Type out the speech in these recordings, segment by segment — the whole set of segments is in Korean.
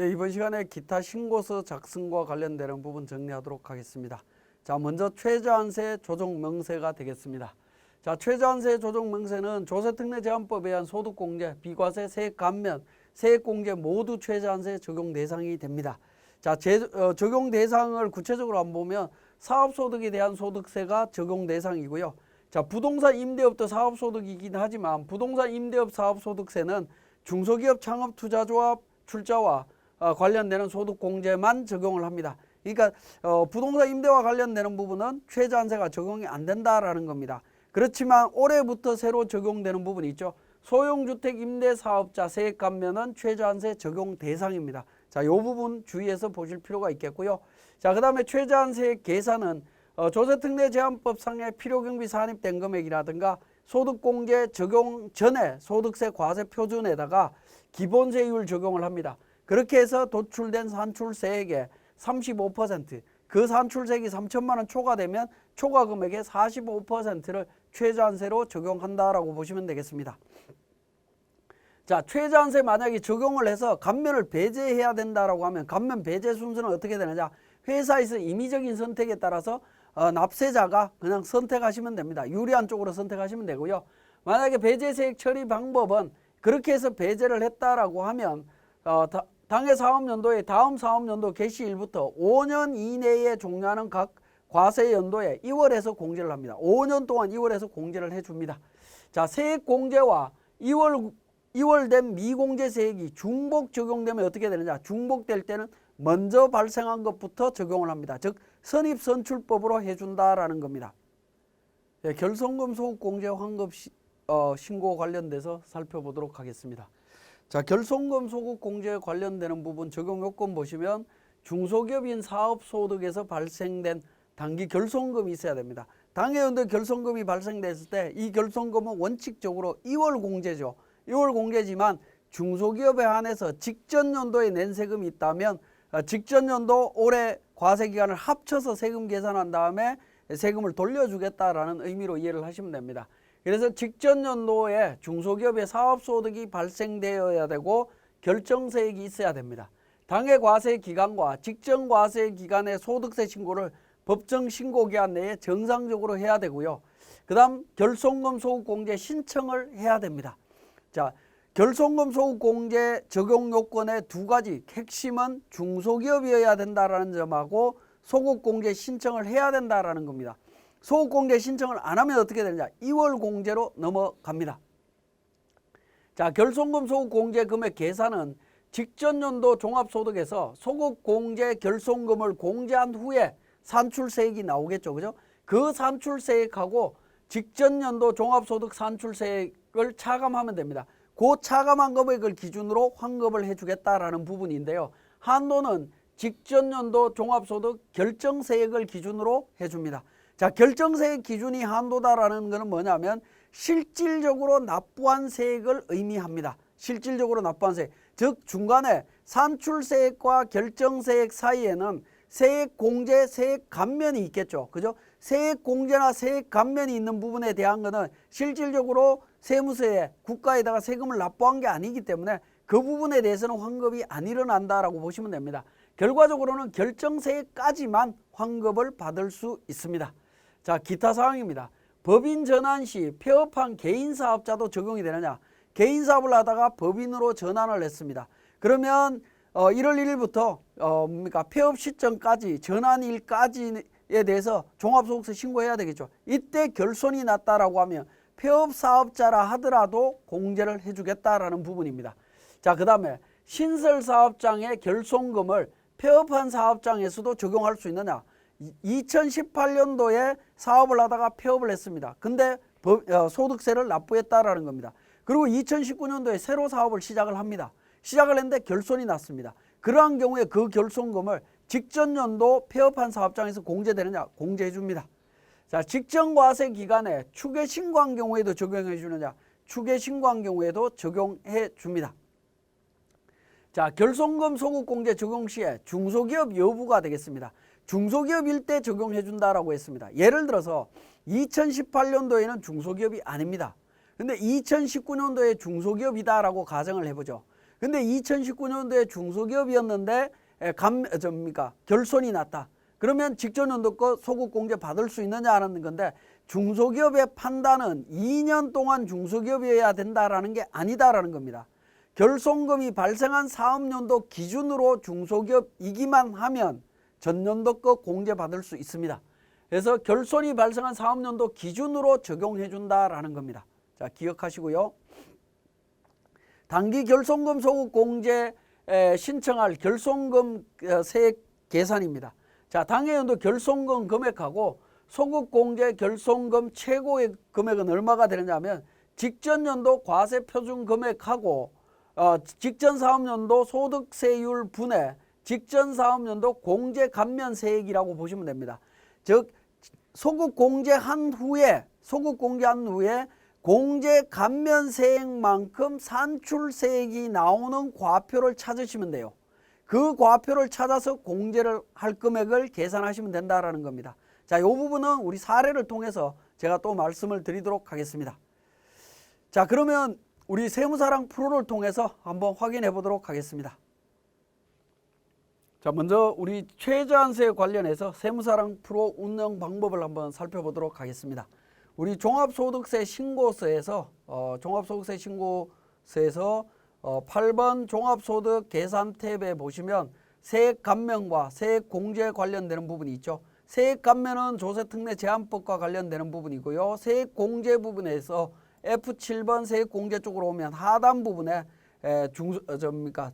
예, 이번 시간에 기타 신고서 작성과 관련되는 부분 정리하도록 하겠습니다. 자, 먼저 최저한세 조정 명세가 되겠습니다. 자, 최저한세 조정 명세는 조세특례 제한법에 의한 소득공제, 비과세, 세액 감면, 세액공제 모두 최저한세 적용 대상이 됩니다. 자, 적용 대상을 구체적으로 한번 보면 사업소득에 대한 소득세가 적용 대상이고요. 자, 부동산 임대업도 사업소득이긴 하지만 부동산 임대업 사업소득세는 중소기업 창업투자조합 출자와 관련되는 소득공제만 적용을 합니다. 그러니까 부동산 임대와 관련되는 부분은 최저한세가 적용이 안 된다라는 겁니다. 그렇지만 올해부터 새로 적용되는 부분이 있죠. 소형주택 임대사업자 세액 감면은 최저한세 적용 대상입니다. 자, 이 부분 주의해서 보실 필요가 있겠고요. 자, 그 다음에 최저한세 계산은 조세특례 제한법상의 필요경비 산입된 금액이라든가 소득공제 적용 전에 소득세 과세 표준에다가 기본세율 적용을 합니다. 그렇게 해서 도출된 산출세액의 35%, 그 산출세액이 3천만 원 초과되면 초과 금액의 45%를 최저한세로 적용한다라고 보시면 되겠습니다. 자, 최저한세 만약에 적용을 해서 감면을 배제해야 된다라고 하면 감면 배제 순서는 어떻게 되느냐? 회사에서 임의적인 선택에 따라서 납세자가 그냥 선택하시면 됩니다. 유리한 쪽으로 선택하시면 되고요. 만약에 배제세액 처리 방법은 그렇게 해서 배제를 했다라고 하면 당해 사업연도의 다음 사업연도 개시일부터 5년 이내에 종료하는 각 과세연도에 2월에서 공제를 합니다. 5년 동안 2월에서 공제를 해줍니다. 자, 세액공제와 2월된 미공제세액이 중복 적용되면 어떻게 되느냐? 중복될 때는 먼저 발생한 것부터 적용을 합니다. 즉 선입선출법으로 해준다라는 겁니다. 네, 결손금 소급공제 환급 신고 관련돼서 살펴보도록 하겠습니다. 자, 결손금 소급공제에 관련되는 부분 적용 요건 보시면 중소기업인 사업소득에서 발생된 단기 결손금이 있어야 됩니다. 당해연도에 결손금이 발생됐을 때 이 결손금은 원칙적으로 2월 공제죠. 2월 공제지만 중소기업에 한해서 직전 연도에 낸 세금이 있다면 직전 연도 올해 과세기간을 합쳐서 세금 계산한 다음에 세금을 돌려주겠다라는 의미로 이해를 하시면 됩니다. 그래서 직전 연도에 중소기업의 사업소득이 발생되어야 되고 결정세액이 있어야 됩니다. 당해 과세 기간과 직전 과세 기간의 소득세 신고를 법정 신고기한 내에 정상적으로 해야 되고요. 그 다음 결손금 소급공제 신청을 해야 됩니다. 자, 결손금 소급공제 적용 요건의 두 가지 핵심은 중소기업이어야 된다라는 점하고 소급공제 신청을 해야 된다라는 겁니다. 소급공제 신청을 안 하면 어떻게 되느냐? 2월 공제로 넘어갑니다. 자, 결손금 소급공제 금액 계산은 직전 연도 종합소득에서 소급공제 결손금을 공제한 후에 산출세액이 나오겠죠. 그죠? 그 산출세액하고 직전 연도 종합소득 산출세액을 차감하면 됩니다. 그 차감한 금액을 기준으로 환급을 해주겠다라는 부분인데요. 한도는 직전 연도 종합소득 결정세액을 기준으로 해줍니다. 자, 결정세액 기준이 한도다라는 것은 뭐냐면 실질적으로 납부한 세액을 의미합니다. 실질적으로 납부한 세액. 즉 중간에 산출세액과 결정세액 사이에는 세액공제, 세액감면이 있겠죠. 그죠? 세액공제나 세액감면이 있는 부분에 대한 것은 실질적으로 세무서에 국가에다가 세금을 납부한 게 아니기 때문에 그 부분에 대해서는 환급이 안 일어난다라고 보시면 됩니다. 결과적으로는 결정세액까지만 환급을 받을 수 있습니다. 자, 기타 사항입니다. 법인 전환 시 폐업한 개인사업자도 적용이 되느냐? 개인사업을 하다가 법인으로 전환을 했습니다. 그러면 1월 1일부터 폐업 시점까지 전환일까지에 대해서 종합소득세 신고해야 되겠죠. 이때 결손이 났다라고 하면 폐업사업자라 하더라도 공제를 해주겠다라는 부분입니다. 자, 그 다음에 신설사업장의 결손금을 폐업한 사업장에서도 적용할 수 있느냐? 2018년도에 사업을 하다가 폐업을 했습니다. 근데 소득세를 납부했다라는 겁니다. 그리고 2019년도에 새로 사업을 시작을 합니다. 시작을 했는데 결손이 났습니다. 그러한 경우에 그 결손금을 직전 연도 폐업한 사업장에서 공제되느냐? 공제해 줍니다. 자, 직전 과세 기간에 추계 신고한 경우에도 적용해 주느냐? 추계 신고한 경우에도 적용해 줍니다. 자, 결손금 소급공제 적용 시에 중소기업 여부가 되겠습니다. 중소기업일 때 적용해 준다라고 했습니다. 예를 들어서 2018년도에는 중소기업이 아닙니다. 근데 2019년도에 중소기업이다라고 가정을 해보죠. 근데 2019년도에 중소기업이었는데 결손이 났다. 그러면 직전 연도 거 소득 공제 받을 수 있느냐라는 건데, 중소기업의 판단은 2년 동안 중소기업이어야 된다라는 게 아니다라는 겁니다. 결손금이 발생한 사업연도 기준으로 중소기업이기만 하면 전년도 거 공제 받을 수 있습니다. 그래서 결손이 발생한 사업연도 기준으로 적용해 준다라는 겁니다. 자, 기억하시고요. 단기 결손금 소득 공제 신청할 결손금 세액 계산입니다. 자, 당해연도 결손금 금액하고 소득공제 결손금 최고의 금액은 얼마가 되느냐면, 직전연도 과세표준 금액하고 직전사업연도 소득세율 분의 직전사업연도 공제감면세액이라고 보시면 됩니다. 즉 소득공제한 후에 공제감면세액만큼 산출세액이 나오는 과표를 찾으시면 돼요. 그 과표를 찾아서 공제를 할 금액을 계산하시면 된다라는 겁니다. 자, 이 부분은 우리 사례를 통해서 제가 또 말씀을 드리도록 하겠습니다. 자, 그러면 우리 세무사랑 프로를 통해서 한번 확인해 보도록 하겠습니다. 자, 먼저 우리 최저한세 관련해서 세무사랑 프로 운영 방법을 한번 살펴보도록 하겠습니다. 우리 종합소득세 신고서에서 8번 종합소득 계산 탭에 보시면 세액 감면과 세액 공제 관련되는 부분이 있죠. 세액 감면은 조세특례 제한법과 관련되는 부분이고요. 세액 공제 부분에서 F7번 세액 공제 쪽으로 오면 하단 부분에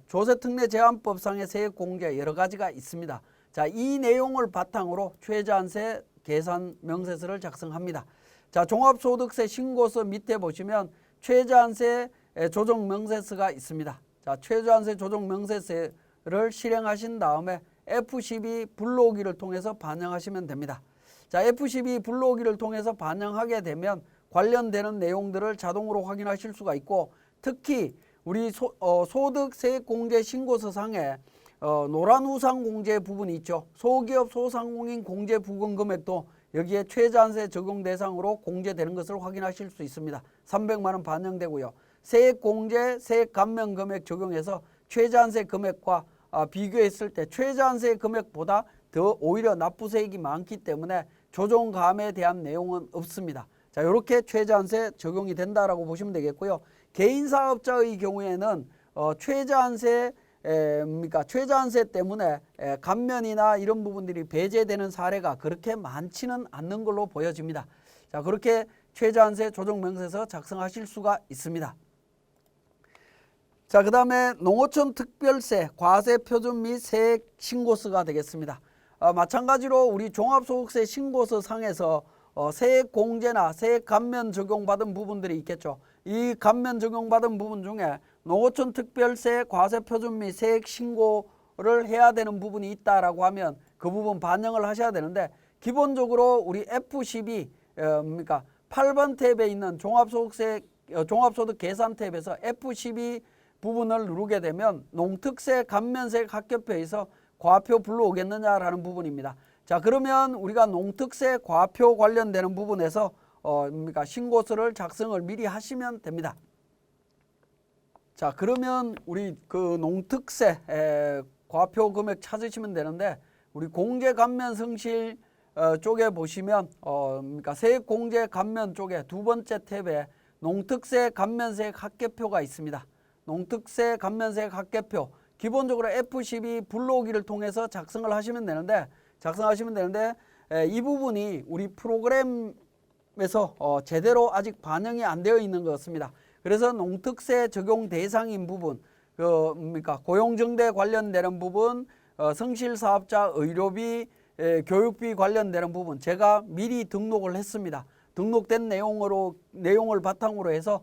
조세특례 제한법상의 세액 공제 여러 가지가 있습니다. 자, 이 내용을 바탕으로 최저한세 계산 명세서를 작성합니다. 자, 종합소득세 신고서 밑에 보시면 최저한세 조정 명세서가 있습니다. 자, 최저한세 조정 명세서를 실행하신 다음에 F12 불러오기를 통해서 반영하시면 됩니다. 자, F12 불러오기를 통해서 반영하게 되면 관련되는 내용들을 자동으로 확인하실 수가 있고, 특히 우리 소득세액공제 신고서상에 노란 우상 공제 부분이 있죠. 소기업 소상공인 공제 부과 금액도 여기에 최저한세 적용 대상으로 공제되는 것을 확인하실 수 있습니다. 300만 원 반영되고요. 세액공제 세액 감면 금액 적용해서 최저한세 금액과 비교했을 때 최저한세 금액보다 더 오히려 납부세액이 많기 때문에 조정감에 대한 내용은 없습니다. 자, 이렇게 최저한세 적용이 된다라고 보시면 되겠고요. 개인사업자의 경우에는 최저한세 때문에 감면이나 이런 부분들이 배제되는 사례가 그렇게 많지는 않는 걸로 보여집니다. 자, 그렇게 최저한세 조정명세서 작성하실 수가 있습니다. 자, 그 다음에 농어촌 특별세 과세표준 및 세액 신고서가 되겠습니다. 마찬가지로 우리 종합소득세 신고서 상에서 세액 공제나 세액 감면 적용받은 부분들이 있겠죠. 이 감면 적용받은 부분 중에 농어촌 특별세 과세표준 및 세액 신고를 해야 되는 부분이 있다라고 하면 그 부분 반영을 하셔야 되는데, 기본적으로 우리 F12 8번 탭에 있는 종합소득 계산 탭에서 F12 부분을 누르게 되면 농특세 감면세액 합격표에서 과표 불러오겠느냐라는 부분입니다. 자, 그러면 우리가 농특세 과표 관련되는 부분에서 신고서를 작성을 미리 하시면 됩니다. 자, 그러면 우리 그 농특세 과표 금액 찾으시면 되는데, 우리 공제 감면 성실 쪽에 보시면 세액 공제 감면 쪽에 두 번째 탭에 농특세 감면세액 합계표가 있습니다. 농특세 감면세액 합계표 기본적으로 F12 불러오기를 통해서 작성을 하시면 되는데, 이 부분이 우리 프로그램에서 제대로 아직 반영이 안 되어 있는 것 같습니다. 그래서 농특세 적용 대상인 부분, 고용정대 관련되는 부분, 성실사업자 의료비, 교육비 관련되는 부분 제가 미리 등록을 했습니다. 등록된 내용을 바탕으로 해서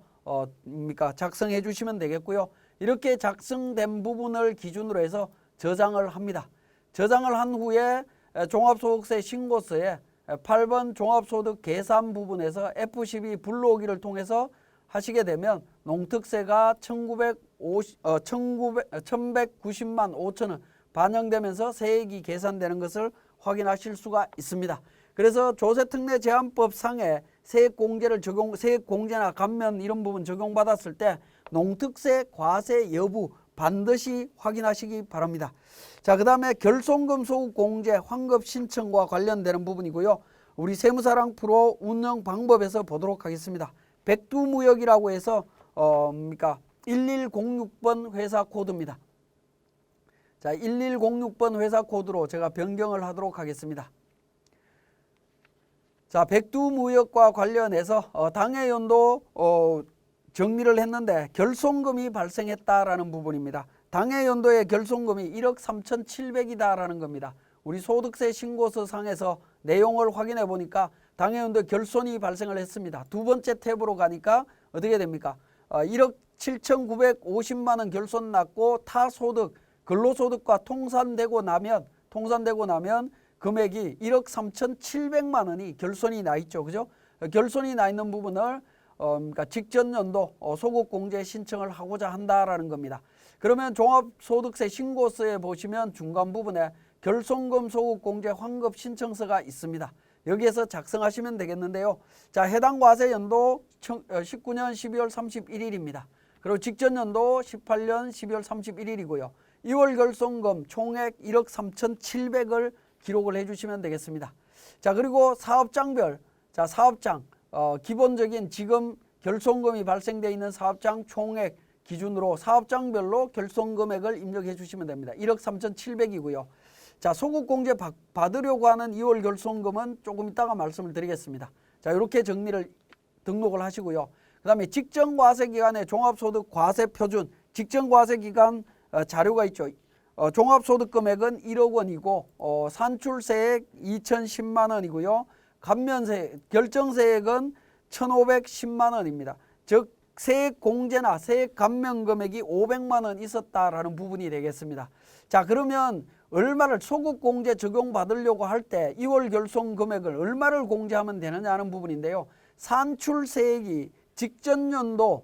작성해 주시면 되겠고요. 이렇게 작성된 부분을 기준으로 해서 저장을 합니다. 저장을 한 후에 종합소득세 신고서에 8번 종합소득 계산 부분에서 F12 불러오기를 통해서 하시게 되면 농특세가 1190만 5천 원 반영되면서 세액이 계산되는 것을 확인하실 수가 있습니다. 그래서 조세특례 제한법 상에 세액 공제나 감면 이런 부분 적용받았을 때 농특세 과세 여부 반드시 확인하시기 바랍니다. 자, 그 다음에 결손금 소급 공제 환급 신청과 관련되는 부분이고요. 우리 세무사랑 프로 운영 방법에서 보도록 하겠습니다. 백두무역이라고 해서 1106번 회사 코드입니다. 자, 1106번 회사 코드로 제가 변경을 하도록 하겠습니다. 자, 백두무역과 관련해서 당해연도 정리를 했는데 결손금이 발생했다라는 부분입니다. 당해연도의 결손금이 1억 3,700이다라는 겁니다. 우리 소득세 신고서 상에서 내용을 확인해 보니까 당해연도 결손이 발생을 했습니다. 두 번째 탭으로 가니까 어떻게 됩니까? 1억 7,950만 원 결손 났고 타소득, 근로소득과 통산되고 나면 금액이 1억 3,700만 원이 결손이 나 있죠. 그죠? 결손이 나 있는 부분을 그러니까 직전 연도 소급 공제 신청을 하고자 한다라는 겁니다. 그러면 종합소득세 신고서에 보시면 중간 부분에 결손금 소급 공제 환급 신청서가 있습니다. 여기에서 작성하시면 되겠는데요. 자, 해당 과세 연도 19년 12월 31일입니다. 그리고 직전 연도 18년 12월 31일이고요. 2월 결손금 총액 1억 3,700을 기록을 해주시면 되겠습니다. 자, 그리고 사업장별, 자, 사업장 기본적인 지금 결손금이 발생되어 있는 사업장 총액 기준으로 사업장별로 결손금액을 입력해 주시면 됩니다. 1억 3,700이고요. 자, 소급공제 받으려고 하는 2월 결손금은 조금 이따가 말씀을 드리겠습니다. 자, 이렇게 등록을 하시고요. 그 다음에 직전과세기간의 종합소득 과세표준, 직전과세기간 자료가 있죠. 종합소득금액은 1억 원이고 산출세액 2,010만 원이고요. 결정세액은 1,510만 원입니다. 즉 세액공제나 세액 감면 금액이 500만 원 있었다라는 부분이 되겠습니다. 자, 그러면 얼마를 소급공제 적용받으려고 할 때 2월 결손 금액을 얼마를 공제하면 되느냐는 부분인데요. 산출세액이 직전연도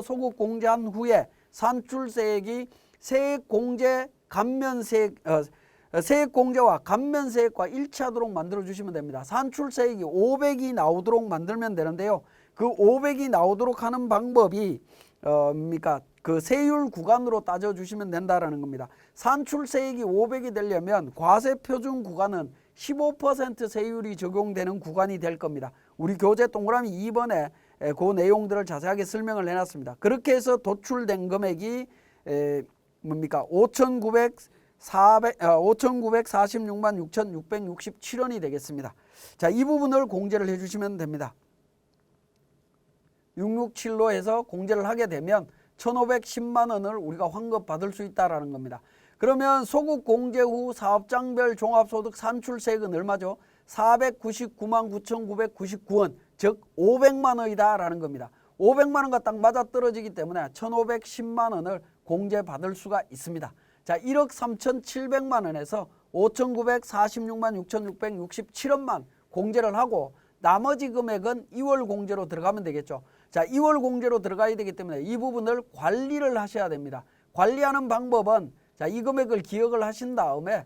소급공제한 후에 산출세액이 세액공제 감면세액 세액공제와 감면세액과 일치하도록 만들어주시면 됩니다. 산출세액이 500이 나오도록 만들면 되는데요. 그 500이 나오도록 하는 방법이 그 세율 구간으로 따져주시면 된다라는 겁니다. 산출세액이 500이 되려면 과세표준 구간은 15% 세율이 적용되는 구간이 될 겁니다. 우리 교재 동그라미 2번에 그 내용들을 자세하게 설명을 해놨습니다. 그렇게 해서 도출된 금액이 5,946만 6,667원이 되겠습니다. 자, 이 부분을 공제를 해주시면 됩니다. 667로 해서 공제를 하게 되면 1,510만 원을 우리가 환급 받을 수 있다라는 겁니다. 그러면 소급 공제 후 사업장별 종합소득 산출세액은 얼마죠? 499만 9,999원, 즉 500만 원이다라는 겁니다. 500만 원과 딱 맞아떨어지기 때문에 1,510만 원을 공제받을 수가 있습니다. 자, 1억 3,700만 원에서 5,946만 6,667원만 공제를 하고 나머지 금액은 2월 공제로 들어가면 되겠죠. 자, 2월 공제로 들어가야 되기 때문에 이 부분을 관리를 하셔야 됩니다. 관리하는 방법은 자, 이 금액을 기억을 하신 다음에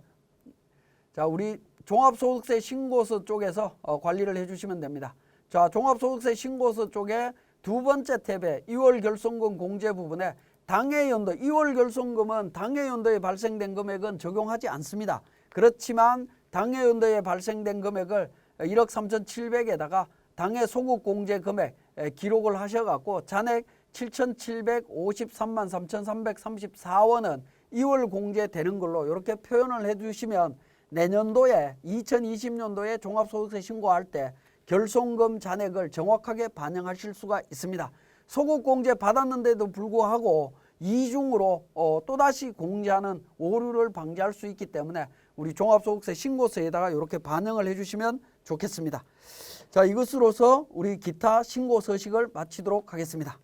자, 우리 종합소득세 신고서 쪽에서 관리를 해주시면 됩니다. 자, 종합소득세 신고서 쪽에 두 번째 탭에 2월 결손금 공제 부분에 당해연도 2월 결손금은 당해연도에 발생된 금액은 적용하지 않습니다. 그렇지만 당해연도에 발생된 금액을 1억 3,700에다가 당해 소급 공제 금액 기록을 하셔갖고 잔액 7,753만 3,334원은 2월 공제되는 걸로 이렇게 표현을 해주시면 내년도에 2020년도에 종합소득세 신고할 때 결손금 잔액을 정확하게 반영하실 수가 있습니다. 소급 공제 받았는데도 불구하고 이중으로 또다시 공제하는 오류를 방지할 수 있기 때문에 우리 종합소득세 신고서에다가 이렇게 반영을 해주시면 좋겠습니다. 자, 이것으로서 우리 기타 신고 서식을 마치도록 하겠습니다.